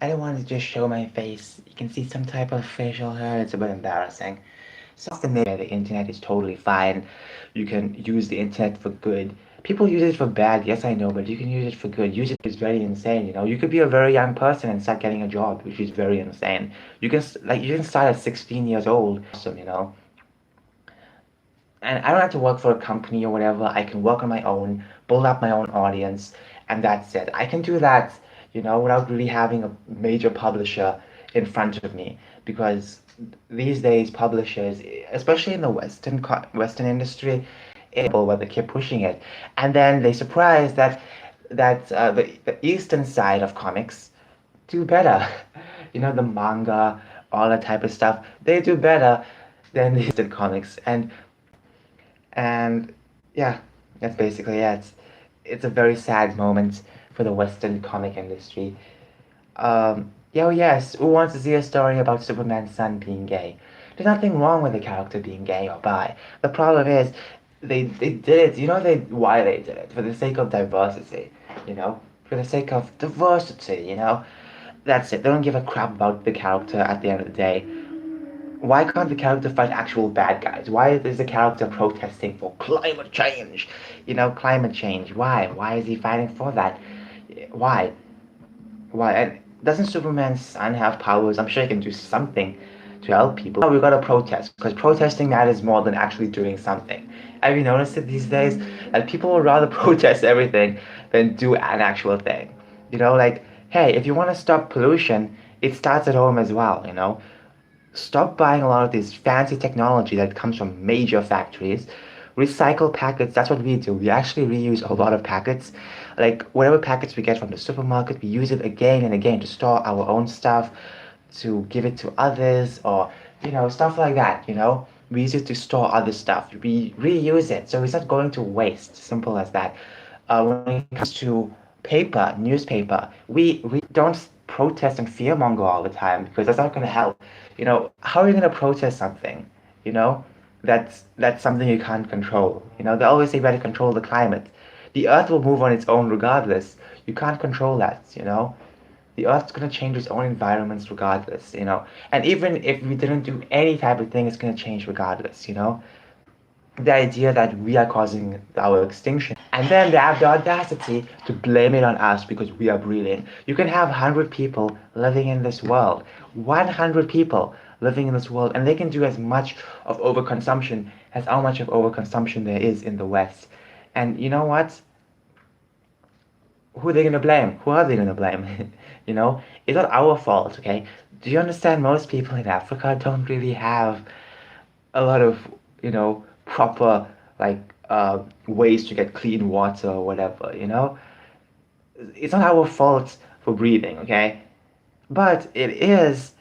I don't want to just show my face. You can see some type of facial hair. It's a bit embarrassing. So often the internet is totally fine. You can use the internet for good. People use it for bad, yes I know, but you can use it for good. Use it is very insane, you know. You could be a very young person and start getting a job, which is very insane. You can start at 16 years old, awesome, you know. And I don't have to work for a company or whatever. I can work on my own, build up my own audience, and that's it. I can do that, you know, without really having a major publisher in front of me, because these days publishers, especially in the Western industry, where they keep pushing it, and then they surprise that the Eastern side of comics do better. You know, the manga, all that type of stuff, they do better than the Eastern comics, and yeah, that's basically it. It's a very sad moment for the Western comic industry. Yeah, oh yes, who wants to see a story about Superman's son being gay? There's nothing wrong with the character being gay or bi. The problem is they did it, you know why they did it? For the sake of diversity, you know? For the sake of diversity, you know? That's it. They don't give a crap about the character at the end of the day. Why can't the character fight actual bad guys? Why is the character protesting for climate change? You know, climate change. Why? Why is he fighting for that? Why? Why? And doesn't Superman's son have powers? I'm sure he can do something to help people. We gotta protest because protesting matters more than actually doing something. Have you noticed it these days? That people would rather protest everything than do an actual thing. You know, like, hey, if you want to stop pollution, it starts at home as well, you know? Stop buying a lot of this fancy technology that comes from major factories. Recycle packets, that's what we do. We actually reuse a lot of packets. Like whatever packets we get from the supermarket, we use it again and again to store our own stuff, to give it to others, or you know, stuff like that, you know? We use it to store other stuff. We reuse it, so it's not going to waste. Simple as that. When it comes to paper, newspaper, we don't protest and fearmonger all the time because that's not going to help. You know, how are you going to protest something? You know, that's something you can't control. You know, they always say you better control the climate. The Earth will move on its own regardless. You can't control that. You know, the Earth's going to change its own environments regardless. You know, and even if we didn't do any type of thing, it's going to change regardless. You know, the idea that we are causing our extinction. And then they have the audacity to blame it on us because we are breathing. You can have 100 people living in this world, 100 people living in this world, and they can do as much of overconsumption as how much of overconsumption there is in the West. And you know what? Who are they going to blame? Who are they going to blame? You know, it's not our fault, okay? Do you understand most people in Africa don't really have a lot of you know proper like ways to get clean water or whatever, you know. It's not our fault for breathing, okay, but it is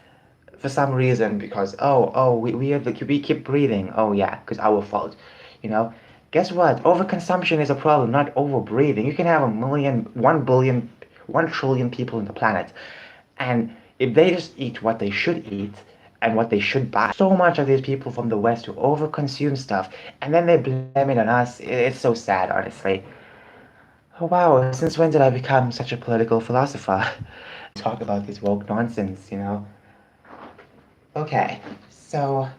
for some reason because we keep breathing, oh yeah, because our fault, you know. Guess what, overconsumption is a problem, not over breathing. You can have 1 billion, 1 trillion people on the planet, and if they just eat what they should eat and what they should buy, so much of these people from the West who overconsume stuff and then they blame it on us. It's so sad, honestly. Oh wow, since when did I become such a political philosopher? Talk about this woke nonsense, you know? Okay, so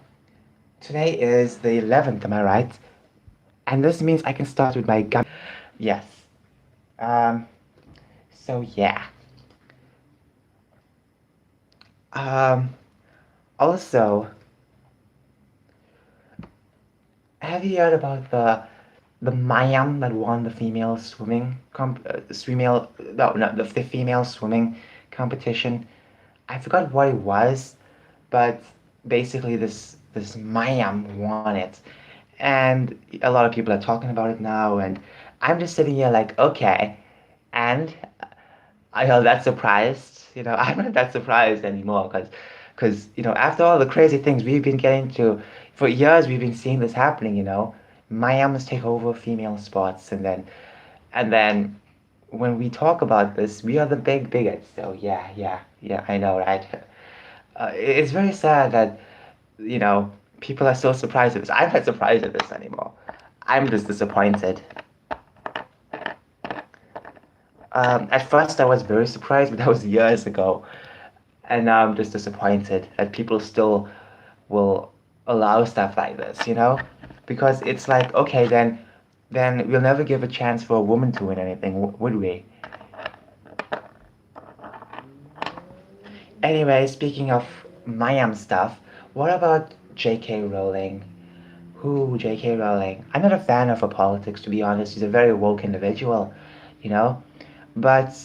today is the 11th, am I right? And this means I can start with my gun. Yes. Um, so yeah. Um, Also, have you heard about the Mayam that won the female swimming female no, the female swimming competition? I forgot what it was, but basically this Mayam won it, and a lot of people are talking about it now, and I'm just sitting here like, okay, and I felt that surprised. You know, I'm not that surprised anymore because you know, after all the crazy things we've been getting to for years, we've been seeing this happening. You know, Miami's take over female sports, and then when we talk about this, we are the big bigots. So yeah, I know, right? It's very sad that you know people are so surprised at this. I'm not surprised at this anymore. I'm just disappointed. At first, I was very surprised, but that was years ago. And now I'm just disappointed that people still will allow stuff like this, because it's like, okay, then we'll never give a chance for a woman to win anything, would we? Anyway, speaking of Mayam stuff, what about J.K. Rowling? Who, J.K. Rowling? I'm not a fan of her politics, to be honest. She's a very woke individual, you know? But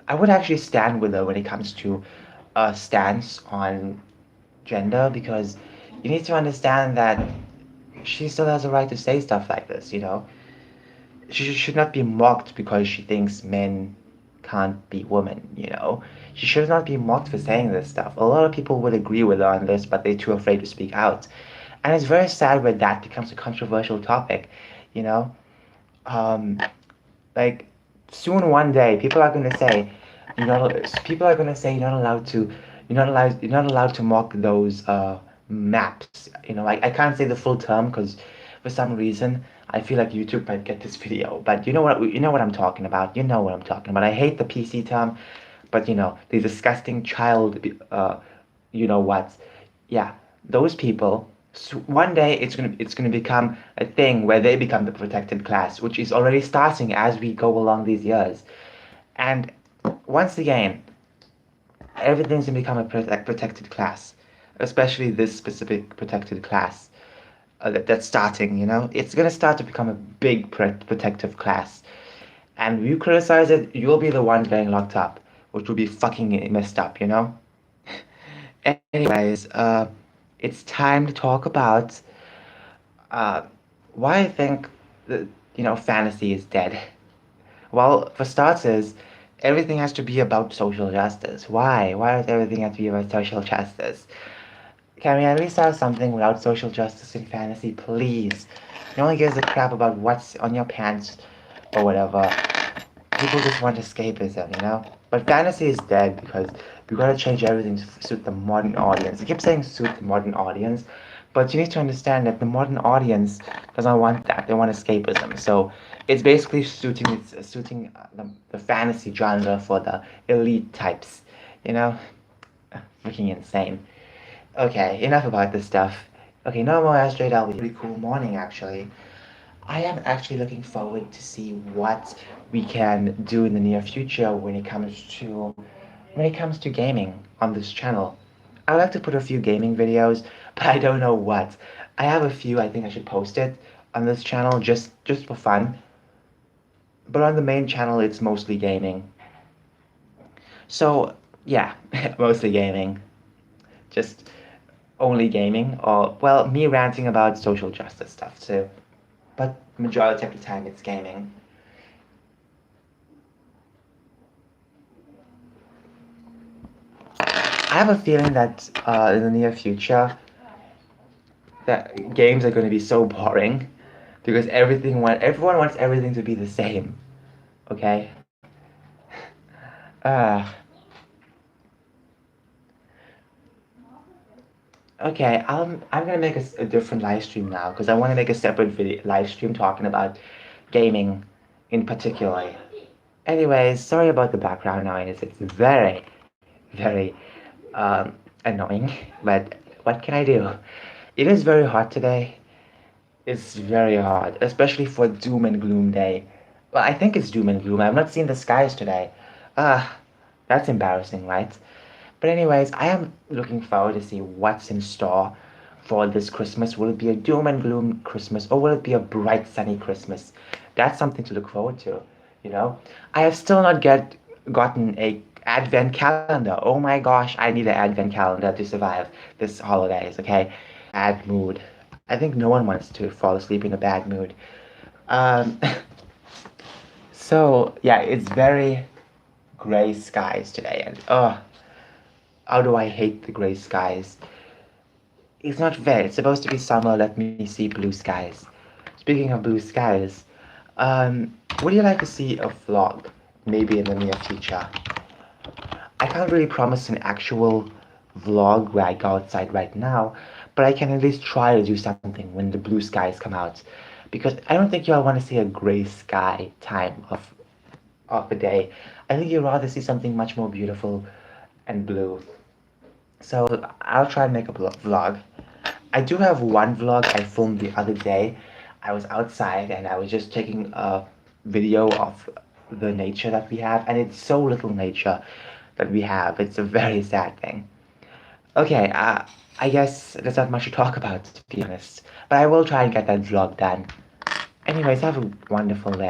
I would actually stand with her when it comes to a stance on gender, because you need to understand that she still has a right to say stuff like this. She should not be mocked because she thinks men can't be women. She should not be mocked for saying this stuff. A lot of people would agree with her on this, but they're too afraid to speak out. And it's very sad when that becomes a controversial topic, you know? Um, like, soon one day, people are gonna say you're not allowed to mock those maps. Like I can't say the full term because for some reason I feel like YouTube might get this video. But you know what I'm talking about. You know what I'm talking about. I hate the PC term, but the disgusting child. You know what? Yeah, those people. So one day it's gonna become a thing where they become the protected class, which is already starting as we go along these years. And once again, everything's gonna become a protected class, especially this specific protected class that's starting. It's gonna start to become a big protective class, and you criticize it, you'll be the one getting locked up, which will be fucking messed up. Anyways, it's time to talk about uh, why I think that fantasy is dead. Well, for starters, everything has to be about social justice. Why? Why does everything have to be about social justice? Can we at least have something without social justice in fantasy, please? No one gives a crap about what's on your pants or whatever. People just want escapism. But fantasy is dead because we gotta change everything to suit the modern audience. I keep saying suit the modern audience, but you need to understand that the modern audience doesn't want that. They want escapism. So it's basically suiting the fantasy genre for the elite types. You know, freaking insane. Okay, enough about this stuff. Okay, no more Asteroid LV. Pretty cool morning actually. I am actually looking forward to see what we can do in the near future when it comes to gaming on this channel. I would like to put a few gaming videos, but I don't know what. I have a few. I think I should post it on this channel just for fun. But on the main channel, it's mostly gaming. So yeah, mostly gaming. Just only gaming, or well, me ranting about social justice stuff too. But majority of the time, it's gaming. I have a feeling that in the near future, that games are going to be so boring because everyone wants everything to be the same. Okay. Uh, okay. I'm gonna make a different live stream now because I want to make a separate video live stream talking about gaming in particular. Anyways, sorry about the background noise. It's very, very annoying, but what can I do? It is very hot today. It's very hot, especially for doom and gloom day. Well, I think it's doom and gloom. I've not seen the skies today. Ah, that's embarrassing, right? But anyways, I am looking forward to see what's in store for this Christmas. Will it be a doom and gloom Christmas or will it be a bright sunny Christmas? That's something to look forward to, you know? I have still not gotten a advent calendar. Oh my gosh, I need an advent calendar to survive this holidays, okay? Bad mood. I think no one wants to fall asleep in a bad mood. Um, so yeah, it's very gray skies today, and how do I hate the gray skies? It's not fair. It's supposed to be summer. Let me see blue skies. Speaking of blue skies, would you like to see a vlog maybe in the near future? I can't really promise an actual vlog where I go outside right now, but I can at least try to do something when the blue skies come out. Because I don't think y'all want to see a gray sky time of the day. I think you'd rather see something much more beautiful and blue. So I'll try and make a vlog. I do have one vlog I filmed the other day. I was outside and I was just taking a video of the nature that we have, and it's so little nature that we have. It's a very sad thing. Okay, I guess there's not much to talk about, to be honest. But I will try and get that vlog done. Anyways, have a wonderful day.